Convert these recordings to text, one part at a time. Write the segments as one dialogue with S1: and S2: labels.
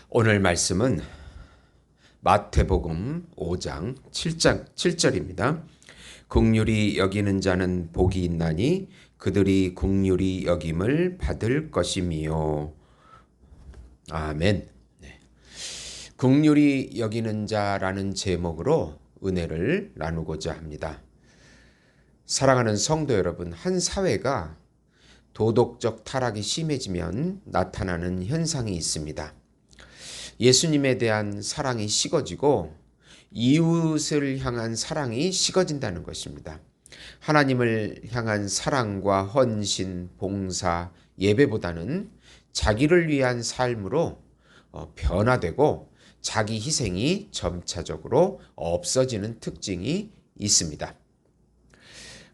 S1: 오늘 말씀은 마태복음 5장 7절입니다. 긍휼히 여기는 자는 복이 있나니 그들이 긍휼히 여김을 받을 것이미요. 아멘. 네. 긍휼히 여기는 자라는 제목으로 은혜를 나누고자 합니다. 사랑하는 성도 여러분, 한 사회가 도덕적 타락이 심해지면 나타나는 현상이 있습니다. 예수님에 대한 사랑이 식어지고 이웃을 향한 사랑이 식어진다는 것입니다. 하나님을 향한 사랑과 헌신, 봉사, 예배보다는 자기를 위한 삶으로 변화되고 자기 희생이 점차적으로 없어지는 특징이 있습니다.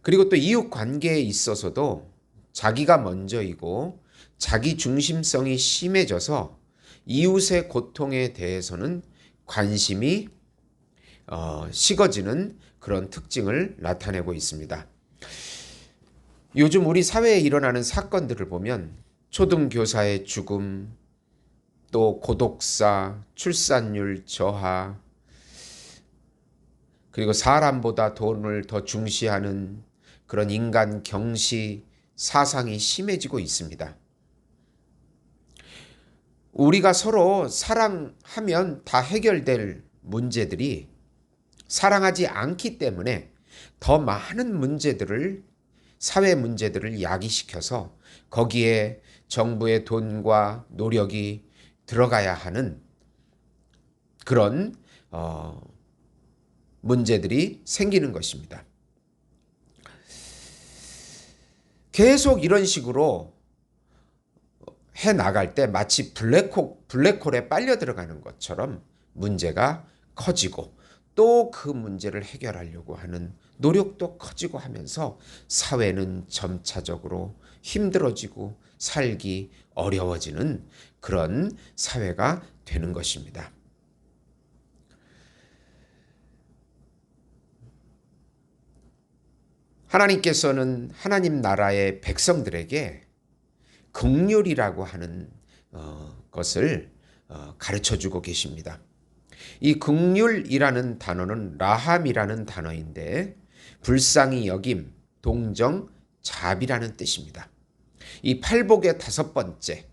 S1: 그리고 또 이웃 관계에 있어서도 자기가 먼저이고 자기 중심성이 심해져서 이웃의 고통에 대해서는 관심이 식어지는 그런 특징을 나타내고 있습니다. 요즘 우리 사회에 일어나는 사건들을 보면 초등교사의 죽음, 또 고독사, 출산율 저하, 그리고 사람보다 돈을 더 중시하는 그런 인간 경시 사상이 심해지고 있습니다. 우리가 서로 사랑하면 다 해결될 문제들이 사랑하지 않기 때문에 더 많은 문제들을, 사회 문제들을 야기시켜서 거기에 정부의 돈과 노력이 들어가야 하는 그런 문제들이 생기는 것입니다. 계속 이런 식으로 해 나갈 때 마치 블랙홀에 빨려 들어가는 것처럼 문제가 커지고 또 그 문제를 해결하려고 하는 노력도 커지고 하면서 사회는 점차적으로 힘들어지고 살기 어려워지는 그런 사회가 되는 것입니다. 하나님께서는 하나님 나라의 백성들에게 긍휼이라고 하는 것을 가르쳐 주고 계십니다. 이 긍휼이라는 단어는 라함이라는 단어인데 불쌍히 여김, 동정, 자비라는 뜻입니다. 이 팔복의 5번째,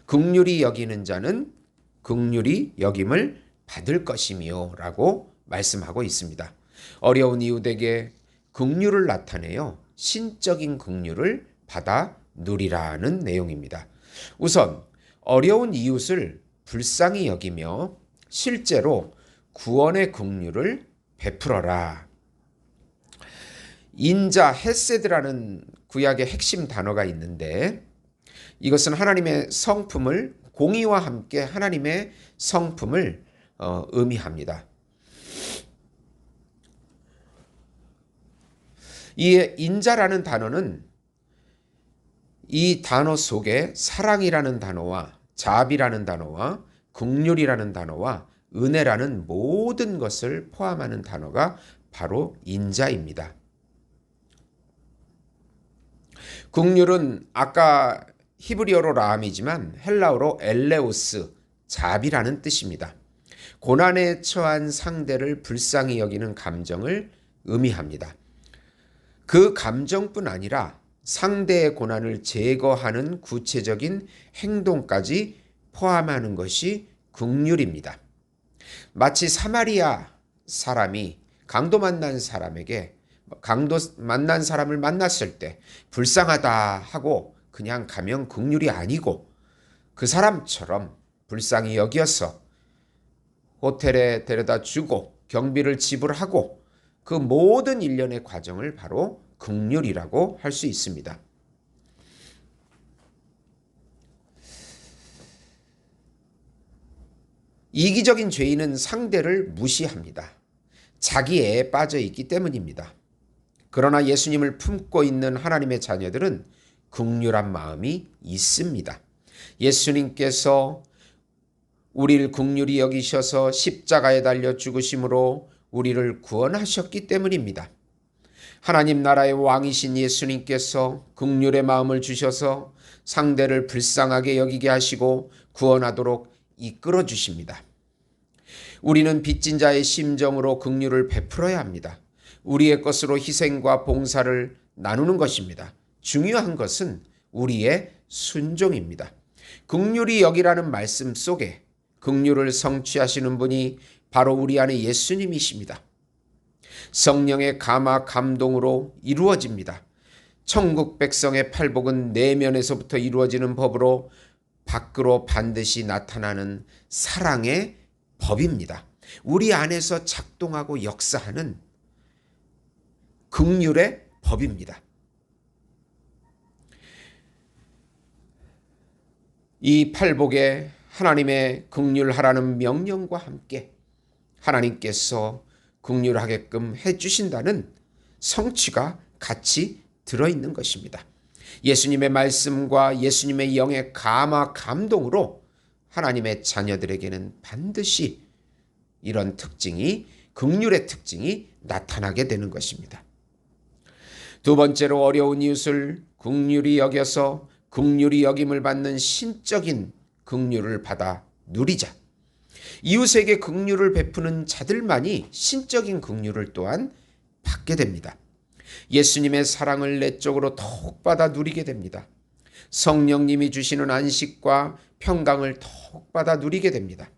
S1: 긍휼히 여기는 자는 긍휼히 여김을 받을 것이미요 라고 말씀하고 있습니다. 어려운 이웃에게 긍휼을 나타내어 신적인 긍휼을 받아 누리라는 내용입니다. 우선 어려운 이웃을 불쌍히 여기며 실제로 구원의 긍휼을 베풀어라. 인자 헤세드라는 구약의 핵심 단어가 있는데 이것은 하나님의 성품을 공의와 함께 하나님의 성품을 의미합니다. 이 인자라는 단어는 이 단어 속에 사랑이라는 단어와 자비라는 단어와 긍휼이라는 단어와 은혜라는 모든 것을 포함하는 단어가 바로 인자입니다. 긍휼은 아까 히브리어로 라함이지만 헬라어로 엘레오스, 자비라는 뜻입니다. 고난에 처한 상대를 불쌍히 여기는 감정을 의미합니다. 그 감정뿐 아니라 상대의 고난을 제거하는 구체적인 행동까지 포함하는 것이 긍휼입니다. 마치 사마리아 사람이 강도 만난 사람을 만났을 때 불쌍하다 하고 그냥 가면 긍휼이 아니고 그 사람처럼 불쌍히 여겨서 호텔에 데려다 주고 경비를 지불하고 그 모든 일련의 과정을 바로 긍휼이라고 할 수 있습니다. 이기적인 죄인은 상대를 무시합니다. 자기애에 빠져 있기 때문입니다. 그러나 예수님을 품고 있는 하나님의 자녀들은 긍휼한 마음이 있습니다. 예수님께서 우리를 긍휼히 여기셔서 십자가에 달려 죽으심으로 우리를 구원하셨기 때문입니다. 하나님 나라의 왕이신 예수님께서 긍휼의 마음을 주셔서 상대를 불쌍하게 여기게 하시고 구원하도록 이끌어 주십니다. 우리는 빚진 자의 심정으로 긍휼을 베풀어야 합니다. 우리의 것으로 희생과 봉사를 나누는 것입니다. 중요한 것은 우리의 순종입니다. 긍휼히 여기라는 말씀 속에 긍휼을 성취하시는 분이 바로 우리 안에 예수님이십니다. 성령의 감화 감동으로 이루어집니다. 천국 백성의 팔복은 내면에서부터 이루어지는 법으로 밖으로 반드시 나타나는 사랑의 법입니다. 우리 안에서 작동하고 역사하는 긍휼의 법입니다. 이 팔복에 하나님의 긍휼하라는 명령과 함께 하나님께서 긍휼하게끔 해주신다는 성취가 같이 들어있는 것입니다. 예수님의 말씀과 예수님의 영의 감화 감동으로 하나님의 자녀들에게는 반드시 이런 특징이, 긍휼의 특징이 나타나게 되는 것입니다. 두 번째로 어려운 이웃을 긍휼히 여겨서 긍휼히 여김을 받는 신적인 긍휼을 받아 누리자. 이웃에게 긍휼을 베푸는 자들만이 신적인 긍휼을 또한 받게 됩니다. 예수님의 사랑을 내적으로 더욱 받아 누리게 됩니다. 성령님이 주시는 안식과 평강을 더욱 받아 누리게 됩니다.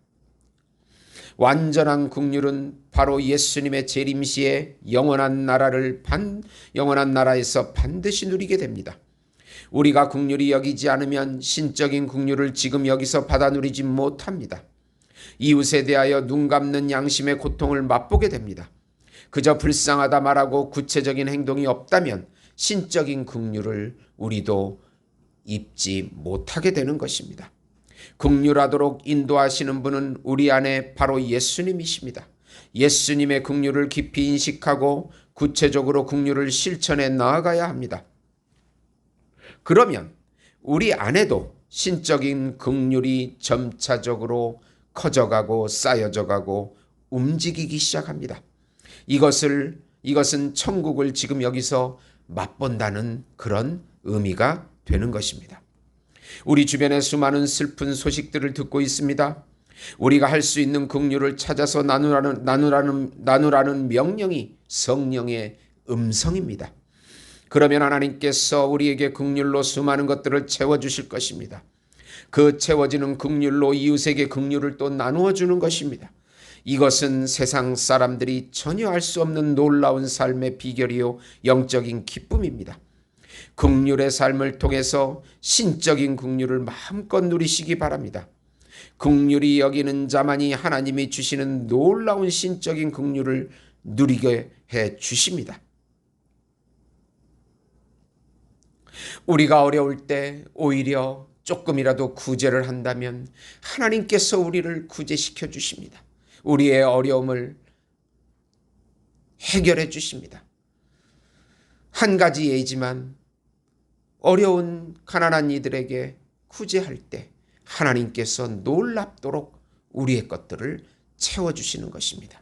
S1: 완전한 긍휼은 바로 예수님의 재림시에 영원한 나라에서 반드시 누리게 됩니다. 우리가 긍휼히 여기지 않으면 신적인 긍휼을 지금 여기서 받아 누리지 못합니다. 이웃에 대하여 눈 감는 양심의 고통을 맛보게 됩니다. 그저 불쌍하다 말하고 구체적인 행동이 없다면 신적인 긍휼을 우리도 입지 못하게 되는 것입니다. 긍휼하도록 인도하시는 분은 우리 안에 바로 예수님이십니다. 예수님의 긍휼을 깊이 인식하고 구체적으로 긍휼을 실천해 나아가야 합니다. 그러면 우리 안에도 신적인 긍휼이 점차적으로 커져가고 쌓여져가고 움직이기 시작합니다. 이것은 천국을 지금 여기서 맛본다는 그런 의미가 되는 것입니다. 우리 주변에 수많은 슬픈 소식들을 듣고 있습니다. 우리가 할 수 있는 긍휼을 찾아서 나누라는 명령이 성령의 음성입니다. 그러면 하나님께서 우리에게 긍휼로 수많은 것들을 채워주실 것입니다. 그 채워지는 긍휼로 이웃에게 긍휼을 또 나누어 주는 것입니다. 이것은 세상 사람들이 전혀 알 수 없는 놀라운 삶의 비결이요 영적인 기쁨입니다. 긍휼의 삶을 통해서 신적인 긍휼을 마음껏 누리시기 바랍니다. 긍휼히 여기는 자만이 하나님이 주시는 놀라운 신적인 긍휼을 누리게 해 주십니다. 우리가 어려울 때 오히려 조금이라도 구제를 한다면 하나님께서 우리를 구제시켜 주십니다. 우리의 어려움을 해결해 주십니다. 한 가지 예지만 어려운 가난한 이들에게 구제할 때 하나님께서 놀랍도록 우리의 것들을 채워주시는 것입니다.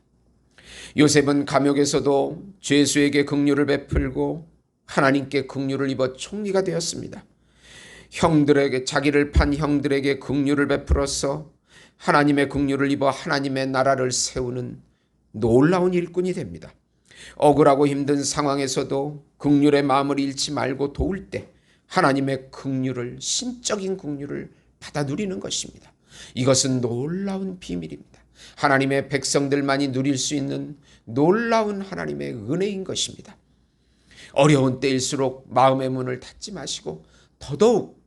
S1: 요셉은 감옥에서도 죄수에게 긍휼을 베풀고 하나님께 긍휼을 입어 총리가 되었습니다. 자기를 판 형들에게 긍휼을 베풀어서 하나님의 긍휼을 입어 하나님의 나라를 세우는 놀라운 일꾼이 됩니다. 억울하고 힘든 상황에서도 긍휼의 마음을 잃지 말고 도울 때 하나님의 긍휼을, 신적인 긍휼을 받아 누리는 것입니다. 이것은 놀라운 비밀입니다. 하나님의 백성들만이 누릴 수 있는 놀라운 하나님의 은혜인 것입니다. 어려운 때일수록 마음의 문을 닫지 마시고 더더욱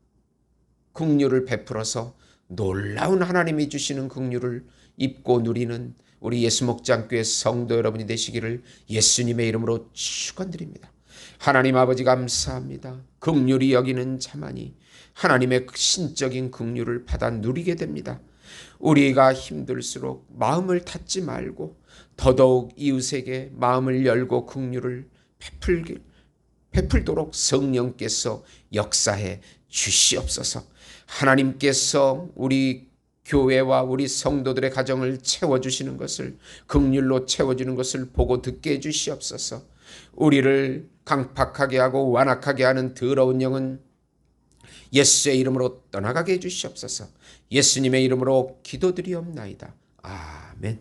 S1: 긍휼을 베풀어서 놀라운 하나님이 주시는 긍휼을 입고 누리는 우리 예수목장교회 성도 여러분이 되시기를 예수님의 이름으로 축원드립니다. 하나님 아버지 감사합니다. 긍휼히 여기는 자만이 하나님의 신적인 긍휼을 받아 누리게 됩니다. 우리가 힘들수록 마음을 닫지 말고 더더욱 이웃에게 마음을 열고 긍휼을 베풀도록 성령께서 역사해 주시옵소서. 하나님께서 우리 교회와 우리 성도들의 가정을 채워주시는 것을, 긍휼로 채워주는 것을 보고 듣게 해주시옵소서. 우리를 강팍하게 하고 완악하게 하는 더러운 영은 예수의 이름으로 떠나가게 해주시옵소서. 예수님의 이름으로 기도드리옵나이다. 아멘.